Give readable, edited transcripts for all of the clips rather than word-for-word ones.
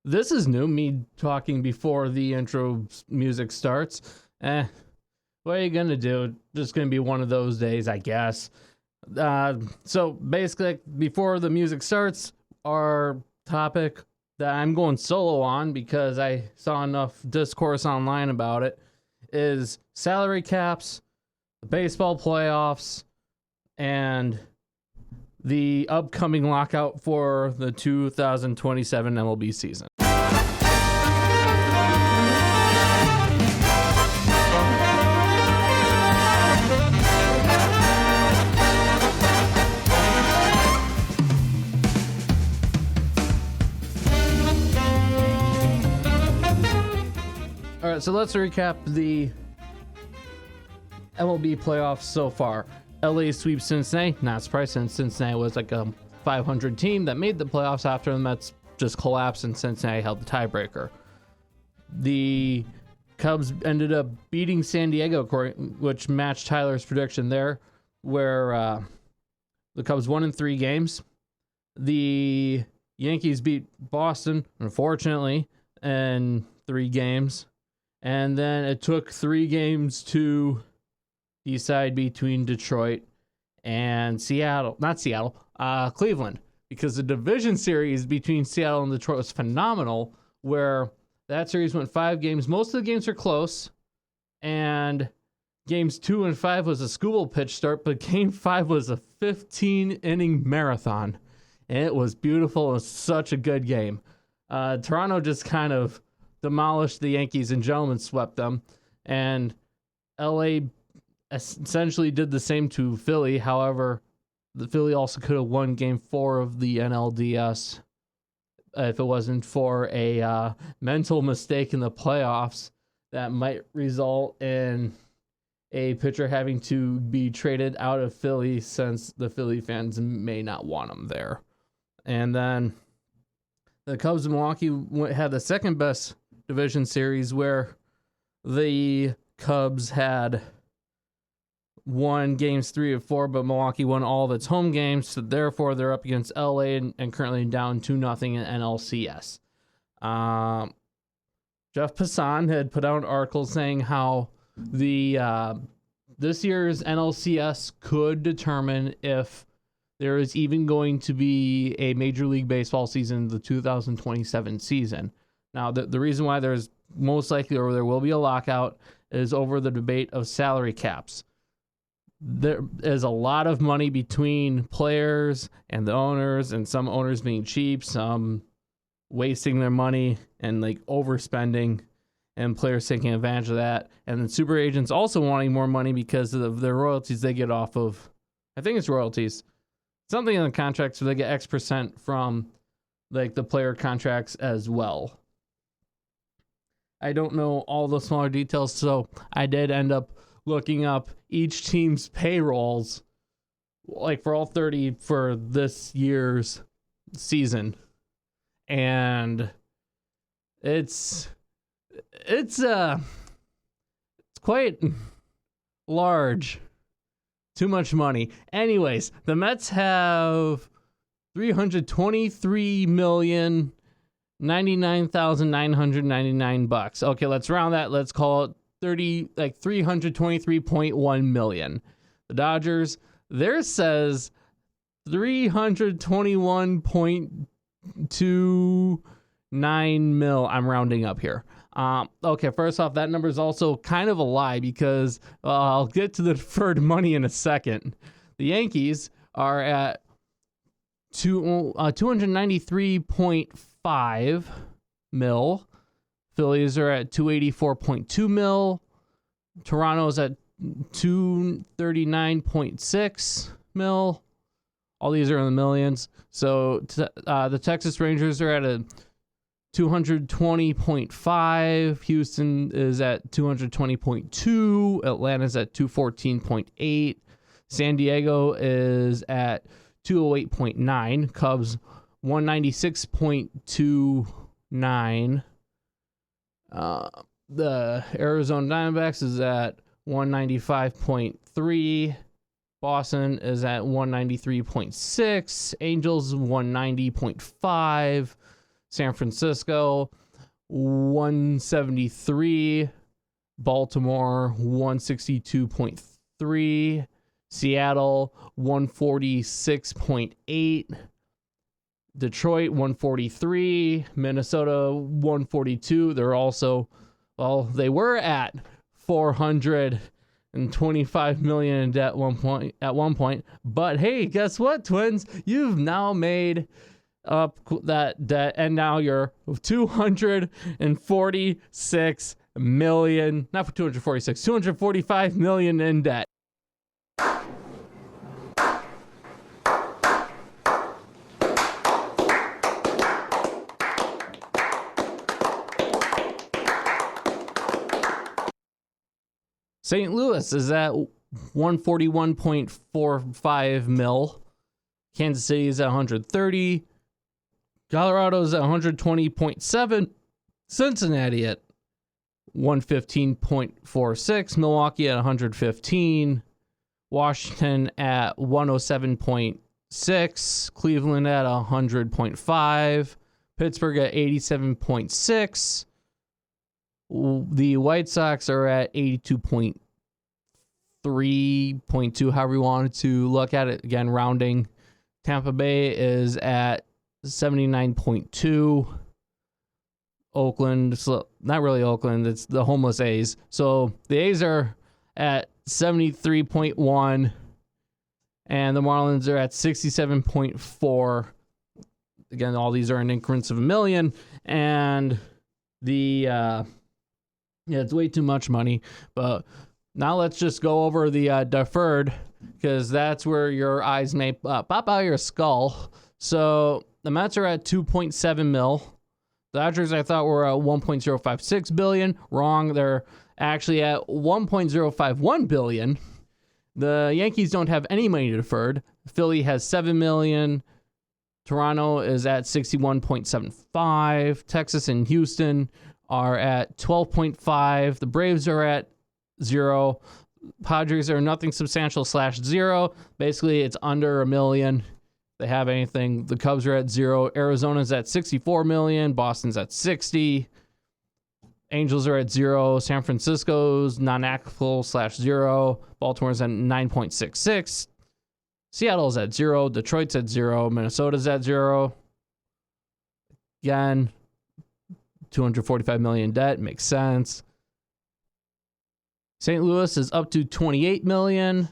this is new, me talking before the intro music starts. What are you going to do? Just going to be one of those days, I guess. So basically, before the music starts, our topic that I'm going solo on because I saw enough discourse online about it is salary caps, the baseball playoffs, and the upcoming lockout for the 2027 MLB season. All right, so let's recap the MLB playoffs so far. LA sweeps Cincinnati. Not surprised, since Cincinnati was like a 500 team that made the playoffs after the Mets just collapsed and Cincinnati held the tiebreaker. The Cubs ended up beating San Diego, which matched Tyler's prediction there, where the Cubs won in 3 games. The Yankees beat Boston, unfortunately, in 3 games. And then it took 3 games to decide between Detroit and Cleveland, because the division series between Seattle and Detroit was phenomenal, where that series went 5 games. Most of the games were close, and games 2 and 5 was a school pitch start, but game 5 was a 15-inning marathon, and it was beautiful. It was such a good game. Toronto just kind of demolished the Yankees and gentlemen swept them, and LA essentially did the same to Philly. However, the Philly also could have won game 4 of the NLDS if it wasn't for a mental mistake in the playoffs that might result in a pitcher having to be traded out of Philly, since the Philly fans may not want him there. And then the Cubs and Milwaukee had the second best division series, where the Cubs had won games 3 of 4, but Milwaukee won all of its home games, so therefore they're up against LA and currently down 2-0 in NLCS. Jeff Passan had put out an article saying how this year's NLCS could determine if there is even going to be a Major League Baseball season, the 2027 season. Now, the reason why there's most likely, or there will be a lockout, is over the debate of salary caps. There is a lot of money between players and the owners, and some owners being cheap, some wasting their money and like overspending, and players taking advantage of that. And then super agents also wanting more money because of their royalties they get off of, I think it's royalties, something in the contract, so they get X% from like the player contracts as well. I don't know all the smaller details, so I did end up looking up each team's payrolls, like for all 30 for this year's season, and it's quite large. Too much money. Anyways, the Mets have $323,099,999. Okay, let's round that. Let's call it 323.1 million. The Dodgers, theirs says 321.29 mil. I'm rounding up here. Okay, first off, that number is also kind of a lie, because I'll get to the deferred money in a second. The Yankees are at 293.5 mil. Phillies are at 284.2 mil. Toronto's at 239.6 mil. All these are in the millions. So the Texas Rangers are at a 220.5. Houston is at 220.2. Atlanta's at 214.8. San Diego is at 208.9. Cubs 196.29. The Arizona Diamondbacks is at 195.3. Boston is at 193.6. Angels 190.5. San Francisco 173, Baltimore 162.3, Seattle 146.8, Detroit 143, Minnesota 142. They're also, well, they were at 425 million in debt at one point. But hey, guess what, Twins? You've now made up that debt, and now you're 246 million, not for 246, 245 million in debt. St. Louis is at 141.45 mil. Kansas City is at 130. Colorado is at 120.7. Cincinnati at 115.46. Milwaukee at 115. Washington at 107.6. Cleveland at 100.5. Pittsburgh at 87.6. The White Sox are at 82.3.2, however you wanted to look at it. Again, rounding. Tampa Bay is at 79.2. Oakland, not really Oakland, it's the homeless A's. So the A's are at 73.1, and the Marlins are at 67.4. Again, all these are in increments of a million, and it's way too much money. But now let's just go over the deferred, because that's where your eyes may pop out of your skull. So the Mets are at 2.7 mil. The Dodgers, I thought, were at 1.056 billion. Wrong. They're actually at 1.051 billion. The Yankees don't have any money deferred. Philly has 7 million. Toronto is at 61.75. Texas and Houston are at 12.5. The Braves are at 0. Padres are nothing substantial / 0. Basically, it's under a million. They have anything. The Cubs are at 0. Arizona's at 64 million. Boston's at 60. Angels are at 0. San Francisco's non-applicable / 0. Baltimore's at 9.66. Seattle's at 0. Detroit's at 0. Minnesota's at 0. Again, 245 million debt. Makes sense. St. Louis is up to 28 million.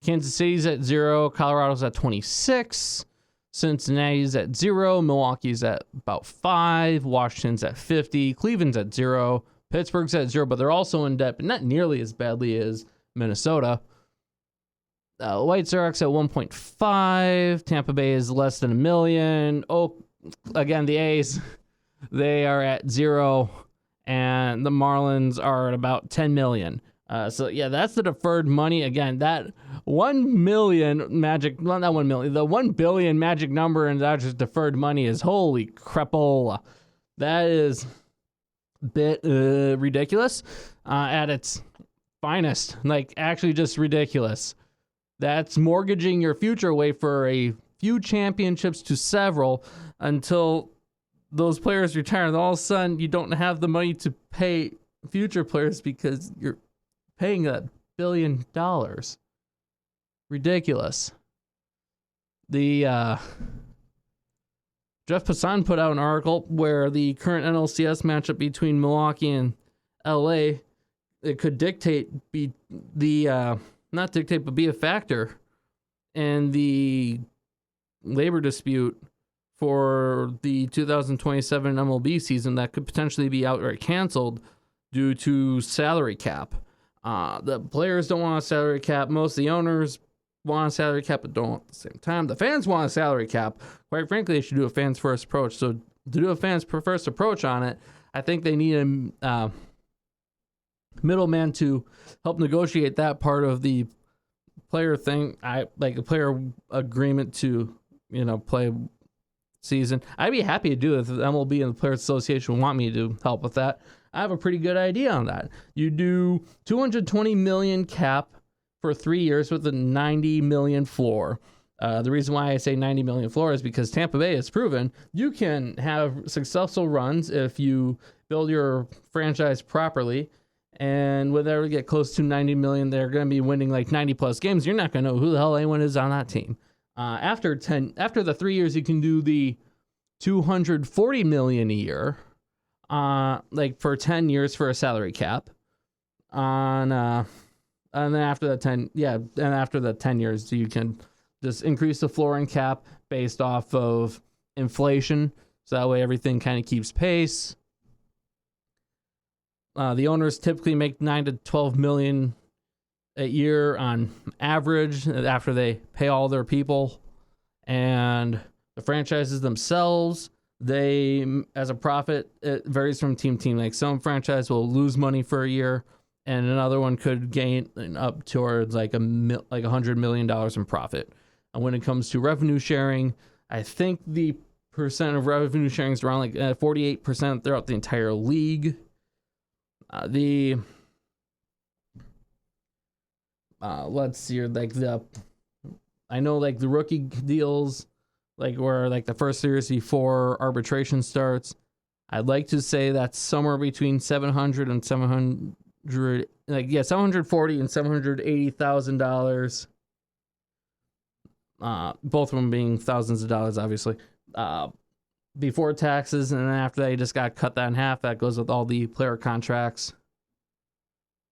Kansas City's at 0. Colorado's at 26. Cincinnati's at 0. Milwaukee's at about 5. Washington's at 50. Cleveland's at 0. Pittsburgh's at 0, but they're also in debt, but not nearly as badly as Minnesota. White Sox at 1.5. Tampa Bay is less than a million. Oh, again, the A's, they are at 0, and the Marlins are at about 10 million. So yeah, that's the deferred money. Again, that 1 million magic, well, not 1 million, the 1 billion magic number in Dodgers deferred money is holy crapola. That is a bit ridiculous at its finest. Like, actually just ridiculous. That's mortgaging your future away for a few championships to several until those players retire. And all of a sudden, you don't have the money to pay future players because you're paying $1 billion. Ridiculous. The Jeff Passan put out an article where the current NLCS matchup between Milwaukee and LA, it could be a factor in the labor dispute for the 2027 MLB season that could potentially be outright canceled due to salary cap. The players don't want a salary cap. Most of the owners want a salary cap, but don't at the same time. The fans want a salary cap. Quite frankly, they should do a fans first approach. So to do a fans first approach on it, I think they need a middleman to help negotiate that part of the player thing. Like a player agreement to, play season. I'd be happy to do it if the MLB and the Players Association want me to help with that. I have a pretty good idea on that. You do $220 million cap for 3 years with a $90 million floor. The reason why I say 90 million floor is because Tampa Bay has proven you can have successful runs if you build your franchise properly. And when they ever get close to 90 million, they're going to be winning like 90 plus games. You're not going to know who the hell anyone is on that team. After the 3 years, you can do the 240 million a year, like for 10 years for a salary cap. And then after the 10 years, you can just increase the floor and cap based off of inflation. So that way everything kind of keeps pace. The owners typically make 9 to 12 million a year on average after they pay all their people. And the franchises themselves, they, as a profit, it varies from team to team. Like some franchise will lose money for a year, and another one could gain up towards like $100 million in profit. And when it comes to revenue sharing, I think the percent of revenue sharing is around like 48% throughout the entire league. Let's see, like I know like the rookie deals, like where like the first series before arbitration starts, I'd like to say that's somewhere between 700 and 700, like 740 and $780,000. Both of them being thousands of dollars, obviously. Before taxes, and then after that, you just got to cut that in half. That goes with all the player contracts.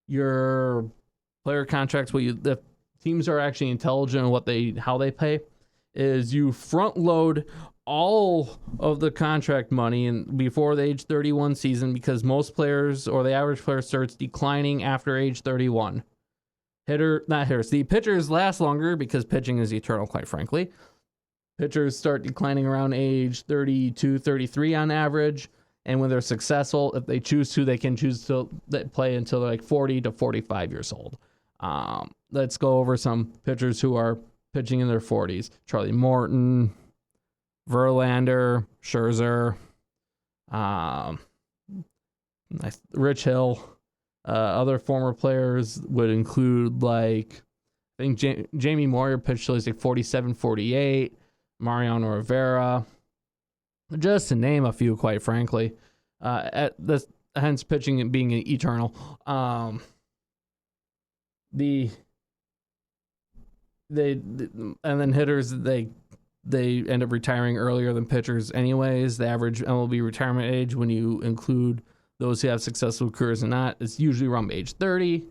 Your player contracts, the teams are actually intelligent in how they pay, is you front load all of the contract money and before the age 31 season, because most players, or the average player, starts declining after age 31. The pitchers last longer because pitching is eternal, quite frankly. Pitchers start declining around age 32, 33 on average. And when they're successful, if they choose to, they can choose to play until they're like 40 to 45 years old. Let's go over some pitchers who are pitching in their 40s. Charlie Morton, Verlander, Scherzer, Rich Hill. Other former players would include, like, I think Jamie Moyer pitched till he's like 47, 48. Mariano Rivera. Just to name a few, quite frankly. Hence pitching being eternal. And then hitters, they end up retiring earlier than pitchers anyways. The average MLB retirement age, when you include those who have successful careers and not, is usually around age 30.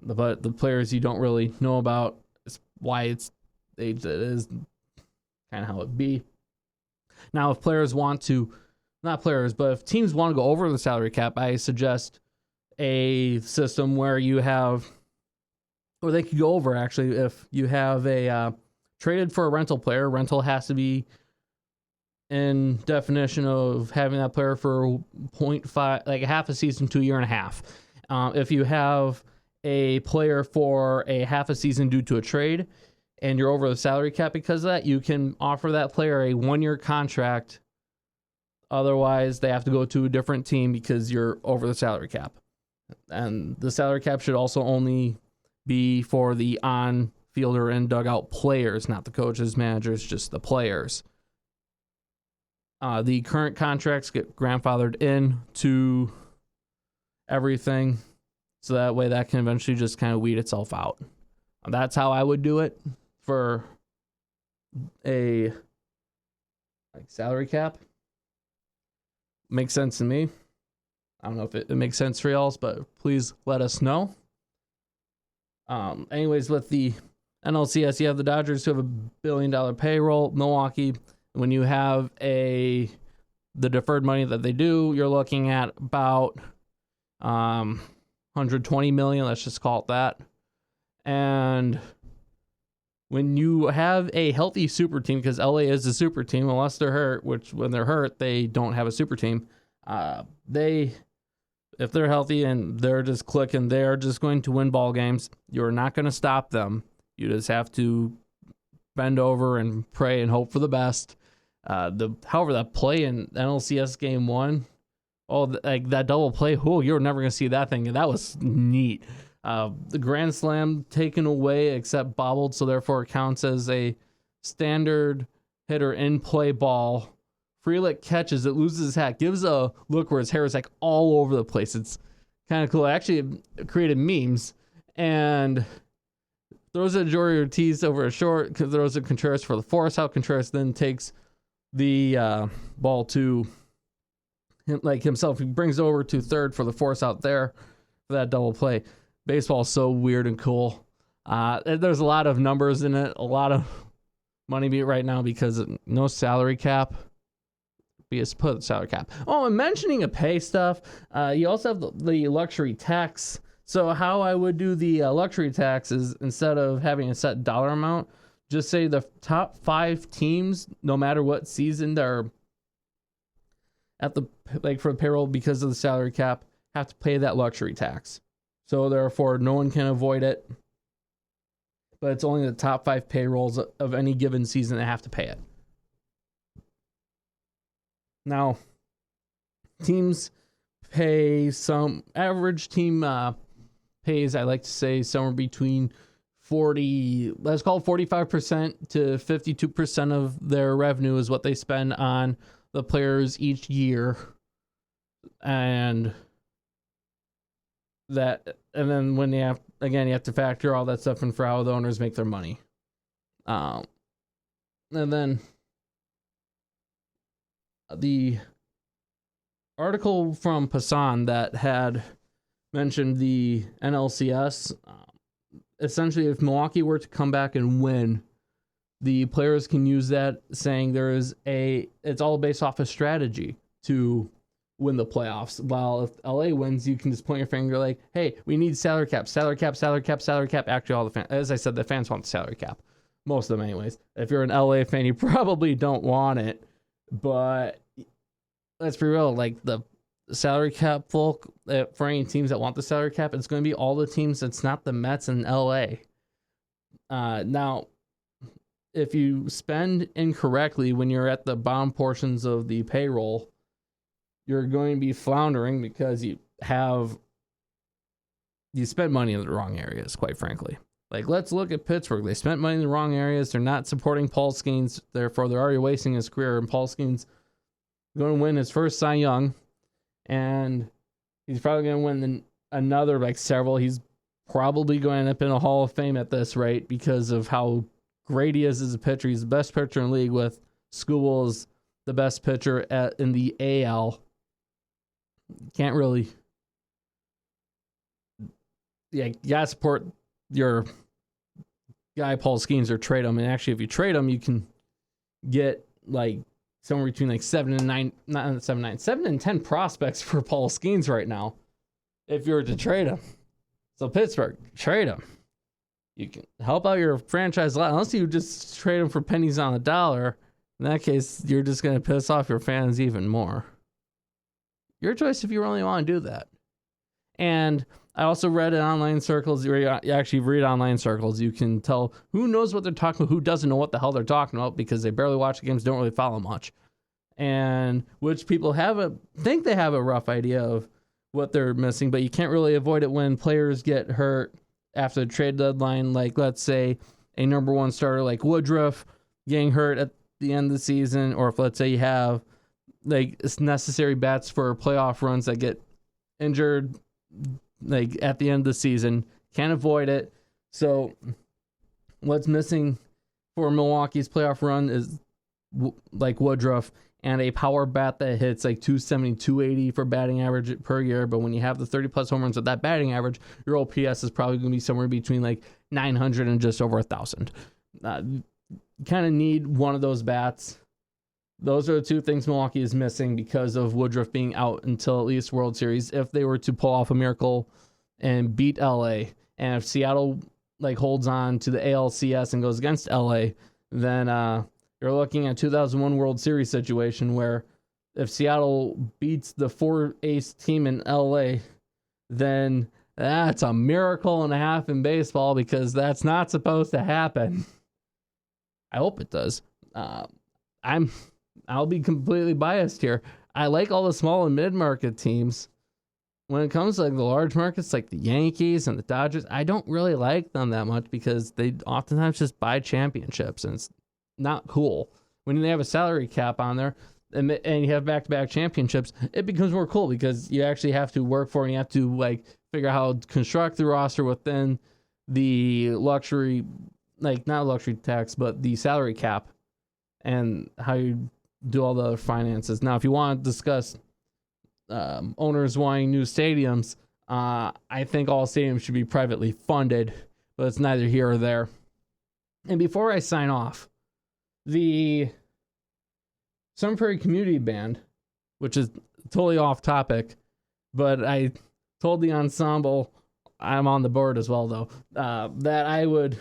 But the players you don't really know about is why it's the age that it is, kind of how it be. Now, if players want to, not players, but if teams want to go over the salary cap, I suggest a system where you have, or they could go over actually, if you have a traded for a rental player. Rental has to be in definition of having that player for 0.5, like a half a season to a year and a half. If you have a player for a half a season due to a trade and you're over the salary cap because of that, you can offer that player a 1-year contract. Otherwise, they have to go to a different team because you're over the salary cap. And the salary cap should also only be for the on-fielder and dugout players, not the coaches, managers, just the players. The current contracts get grandfathered into everything, so that way that can eventually just kind of weed itself out. That's how I would do it for a salary cap. Makes sense to me. I don't know if it makes sense for y'all, but please let us know. Anyways, with the NLCS, you have the Dodgers who have $1 billion payroll. Milwaukee, when you have the deferred money that they do, you're looking at about 120 million. Let's just call it that. And when you have a healthy super team, because LA is a super team, unless they're hurt, which when they're hurt, they don't have a super team. If they're healthy and they're just clicking, they're just going to win ball games. You're not going to stop them. You just have to bend over and pray and hope for the best. However, that play in NLCS Game 1, like that double play, you're never going to see that thing. And that was neat. The Grand Slam taken away except bobbled, so therefore it counts as a standard hitter in play ball. Frelick catches it, loses his hat, gives a look where his hair is like all over the place. It's kind of cool. Actually, it created memes. And throws a Jory Ortiz over a short, throws a Contreras for the force out. Contreras then takes the ball to himself. He brings it over to third for the force out there for that double play. Baseball is so weird and cool. There's a lot of numbers in it, a lot of money beat right now because no salary cap. Put salary cap. Oh, and mentioning a pay stuff, you also have the luxury tax. So how I would do the luxury tax is instead of having a set dollar amount, just say the top 5 teams, no matter what season they're at for the payroll because of the salary cap, have to pay that luxury tax. So therefore, no one can avoid it. But it's only the top 5 payrolls of any given season that have to pay it. Now, teams pay average team pays, I like to say, somewhere between 45% to 52% of their revenue is what they spend on the players each year. And then when you have to factor all that stuff in for how the owners make their money. And then the article from Passan that had mentioned the NLCS, essentially if Milwaukee were to come back and win, the players can use that, saying it's all based off a strategy to win the playoffs. While if LA wins, you can just point your finger like, hey, we need salary cap. Actually, all the fans, as I said, the fans want the salary cap. Most of them anyways. If you're an LA fan, you probably don't want it. But let's be real, like the salary cap folk, for any teams that want the salary cap, it's going to be all the teams that's not the Mets and LA. Now, if you spend incorrectly when you're at the bottom portions of the payroll, you're going to be floundering because you spend money in the wrong areas, quite frankly. Like, let's look at Pittsburgh. They spent money in the wrong areas. They're not supporting Paul Skeens. Therefore, they're already wasting his career. And Paul Skeens going to win his first Cy Young. And he's probably going to win another, several. He's probably going to end up in a Hall of Fame at this rate because of how great he is as a pitcher. He's the best pitcher in the league with Skubal is the best pitcher in the AL. Can't really... Yeah, you got to support your guy Paul Skeens or trade him. And actually, if you trade him, you can get somewhere between 7 and 10 prospects for Paul Skeens right now if you were to trade him. So Pittsburgh, trade him. You can help out your franchise a lot. Unless you just trade him for pennies on the dollar. In that case, you're just going to piss off your fans even more. Your choice if you really want to do that. And I also read in online circles, where you actually read online circles, you can tell who knows what they're talking about, who doesn't know what the hell they're talking about because they barely watch the games, don't really follow much. And which people think they have a rough idea of what they're missing, but you can't really avoid it when players get hurt after the trade deadline. Like, let's say a number one starter like Woodruff getting hurt at the end of the season, or if let's say you have it's necessary bats for playoff runs that get injured at the end of the season, can't avoid it. So what's missing for Milwaukee's playoff run is Woodruff and a power bat that hits 270, 280 for batting average per year. But when you have the 30 plus home runs with that batting average, your OPS is probably going to be somewhere between 900 and just over 1,000. You kind of need one of those bats. Those are the two things Milwaukee is missing because of Woodruff being out until at least World Series. If they were to pull off a miracle and beat LA, and if Seattle holds on to the ALCS and goes against LA, then you're looking at 2001 World Series situation where if Seattle beats the 4-ace team in LA, then that's a miracle and a half in baseball because that's not supposed to happen. I hope it does. I'll be completely biased here. I like all the small and mid-market teams. When it comes to the large markets like the Yankees and the Dodgers, I don't really like them that much because they oftentimes just buy championships. And not cool. When they have a salary cap on there and you have back-to-back championships, it becomes more cool because you actually have to work for it and you have to like figure out how to construct the roster within the luxury, like not luxury tax, but the salary cap and how you do all the other finances. Now, if you want to discuss owners wanting new stadiums, I think all stadiums should be privately funded, but it's neither here or there. And before I sign off, the Sun Prairie Community Band, which is totally off topic, but I told the ensemble, I'm on the board as well though, that I would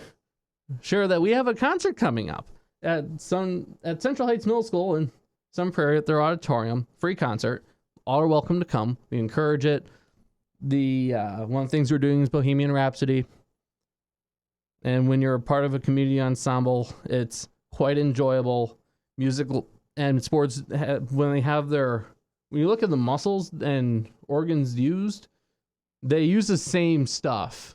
share that we have a concert coming up at Central Heights Middle School in Sun Prairie at their auditorium, free concert. All are welcome to come. We encourage it. The one of the things we're doing is Bohemian Rhapsody. And when you're a part of a community ensemble, it's quite enjoyable. Musical and sports, when you look at the muscles and organs used, they use the same stuff.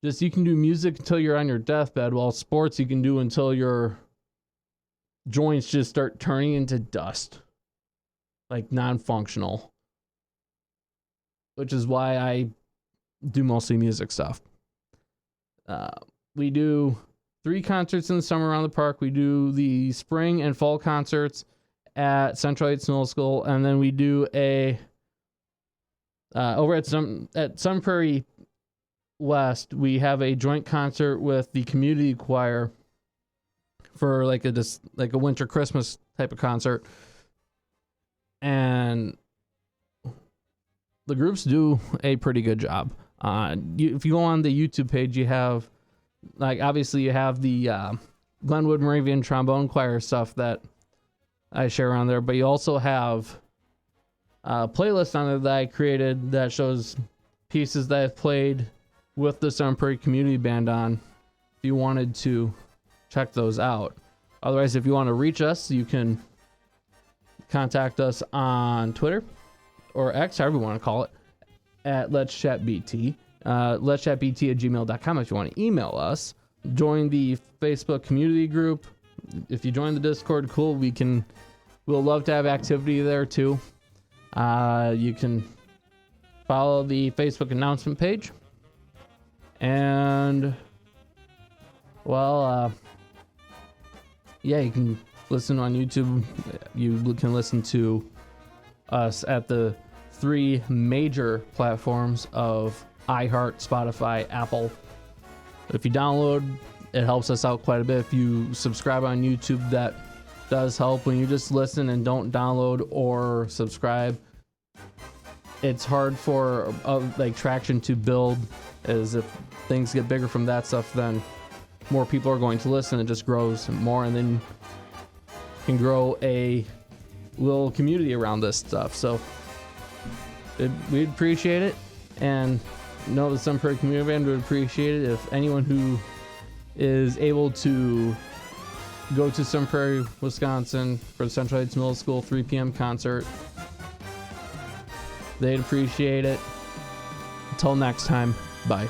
Just you can do music until you're on your deathbed, while sports you can do until your joints just start turning into dust, like non-functional, which is why I do mostly music stuff. We do 3 concerts in the summer around the park. We do the spring and fall concerts at Central Heights Middle School, and then we do over at Sun Prairie West, we have a joint concert with the community choir for like a winter Christmas type of concert. And the groups do a pretty good job. If you go on the YouTube page, you have, like, obviously you have the Glenwood Moravian Trombone Choir stuff that I share around there, but you also have a playlist on there that I created that shows pieces that I've played with the Sun Prairie Community Band on, if you wanted to check those out. Otherwise, if you want to reach us, you can contact us on Twitter or X, however you want to call it, at Let's Chat BT. Let's Chat BT at gmail.com if you want to email us. Join the Facebook community group. If you join the Discord, cool. We'll love to have activity there too. You can follow the Facebook announcement page. And, well, yeah, you can listen on YouTube. You can listen to us at the 3 major platforms of iHeart, Spotify, Apple. If you download, it helps us out quite a bit. If you subscribe on YouTube, that does help. When you just listen and don't download or subscribe, it's hard for like traction to build. As if things get bigger from that stuff, then more people are going to listen. It just grows more, and then can grow a little community around this stuff. So we'd appreciate it, and know the Sun Prairie Community Band would appreciate it if anyone who is able to go to Sun Prairie, Wisconsin for the Central Heights Middle School 3 p.m. concert. They'd appreciate it. Until next time, bye.